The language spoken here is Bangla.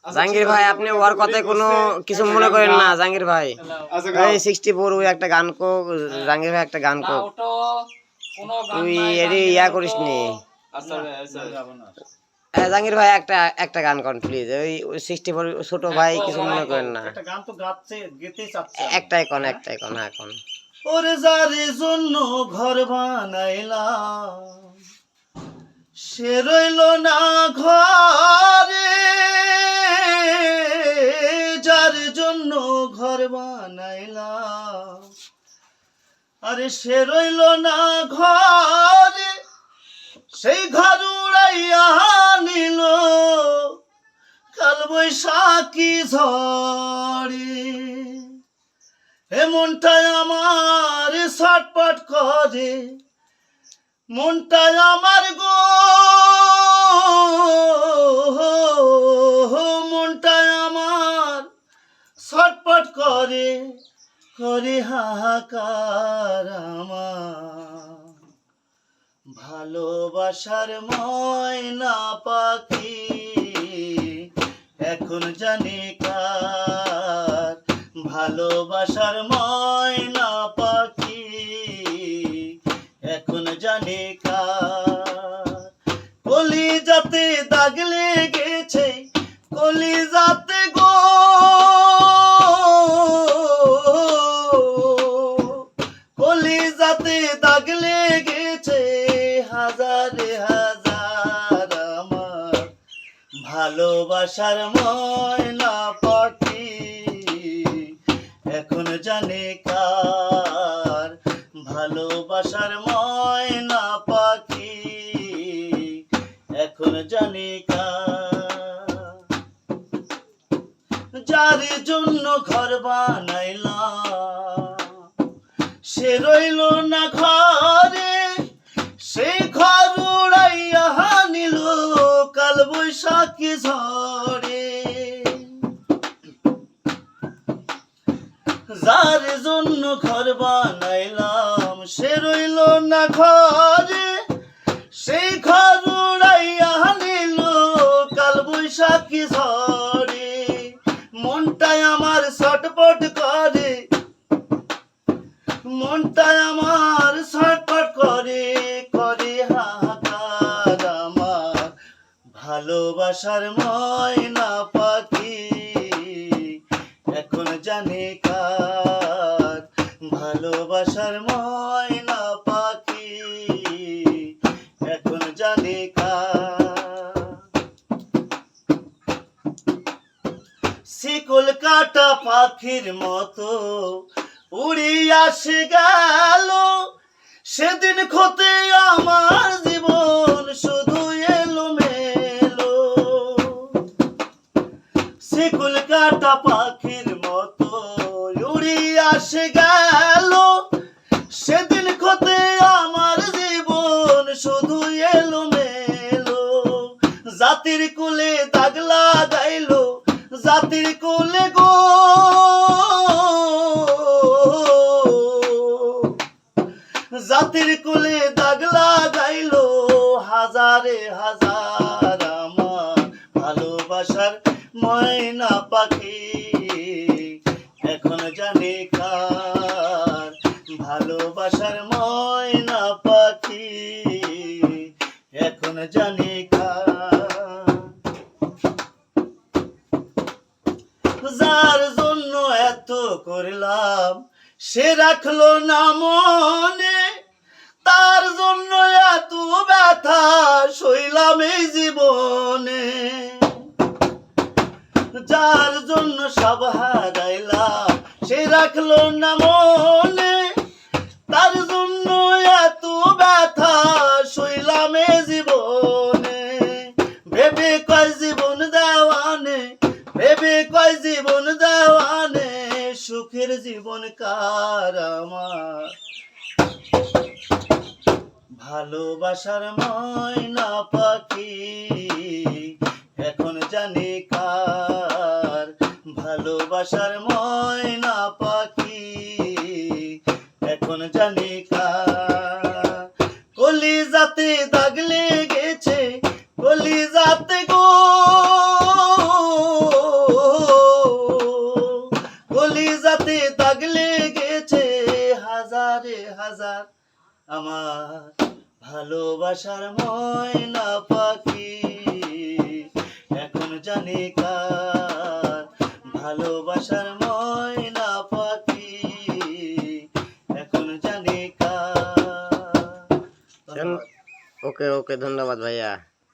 জাহাঙ্গীর ভাই আপনি ওর কথায় কোনো কিছু মনে করেন না। জাহাঙ্গীর ভাই এই 64 ওই একটা গান কো, জাহাঙ্গীর ভাই একটা গান কো, তুই এডি ইয়া করিস নি। জাহাঙ্গীর ভাই একটা একটা গান করেন প্লিজ। ওই 64 ছোট ভাই কিছু মনে করেন না। একটা গান তো গাচ্ছে গেতেই চাচ্ছে। একটাই কোন হ্যাঁ কোন। ওরে যারে জন্য ঘর বানাইলাম সে রইল না ঘরে, যার জন্য ঘর বানাইলাম আরে সে রইল না ঘরে, সেই ঘর উড়াইয়া নিল কাল বৈশাখী ঝড়ে। হে মনটাই আমার ছটপট করে, মনটাই আমার গো, মনটাই আমার ছটপট করে, করে হাহাকার আমার। ভালোবাসার ময়না পাখি এখন জানি কার, ভালোবাসার ময়না পাখি এখন জানি কার। কলিজাতে দাগ লেগেছে, কলিজাতে গো, কলিজাতে দাগ লেগেছে হাজারে হাজার আমার। ভালোবাসার ময়না পাখি এখন জানে কার, ভালোবাসার ময়না পাখি এখন জানে কার। যার জন্য ঘর বানাইলাম সে রইল না ঘরে, সেই ঘর উড়াইয়া নিল কাল বৈশাখী ঝড়ে। যার জন্য ঘর বানাইলাম সে রইল না ঘরে, সেই ঘর উড়াইয়া নিল কাল বৈশাখী ঝড়ে। মনটাই আমার ছটপট করে, মনটাই আমার ছটপট করে, করে হাহাকার আমার। ভালোবাসার ময়না পাখি এখন জানে কার, ভালোবাসার ময়না পাখি এখন জানে কার। শিকল কাটা পাখির মতো উড়িয়া সে গেল, সেদিন খতে আমার জীবন শুধু এলো মেলো। শিকল কাটা পাখির মতো উড়িয়া সে গেল, সেদিন খতে আমার জীবন শুধু এলো মেলো। জাতির কুলে দাগ লাগাইলো, জাতির কুলে গো, জাতির কুলে দাগ লাগাইলো হাজারে হাজার আমার। ভালোবাসার ময়না পাখি এখন জানে কার, ভালোবাসার ময়না পাখি এখন জানে কার। যার জন্য এত করলাম সে রাখলো না মনে, তার জন্য এত ব্যথা সইলাম এই জীবনে। যার জন্য সব হারাইলাম সে রাখলো না মনে, তার জন্য এত ব্যথা সইলাম এই জীবনে। ভেবে কয় জীবন দেওয়ানে, ভেবে কয় জীবন দেওয়ানে, সুখের জীবন কার আমার। ভালোবাসার ময়না পাখি এখন জানি কার, ভালোবাসার ময়না পাখি এখন জানি কার। কলিজাতে দাগ লেগেছে, কলিজাতে গো, হাজারে হাজার আমার ভালোবাসার ময়না পাখি এখন জানি কার ভালোবাসার ময়না পাখি এখন জানি কার। ধন্যবাদ। ওকে ওকে, ধন্যবাদ ভাইয়া।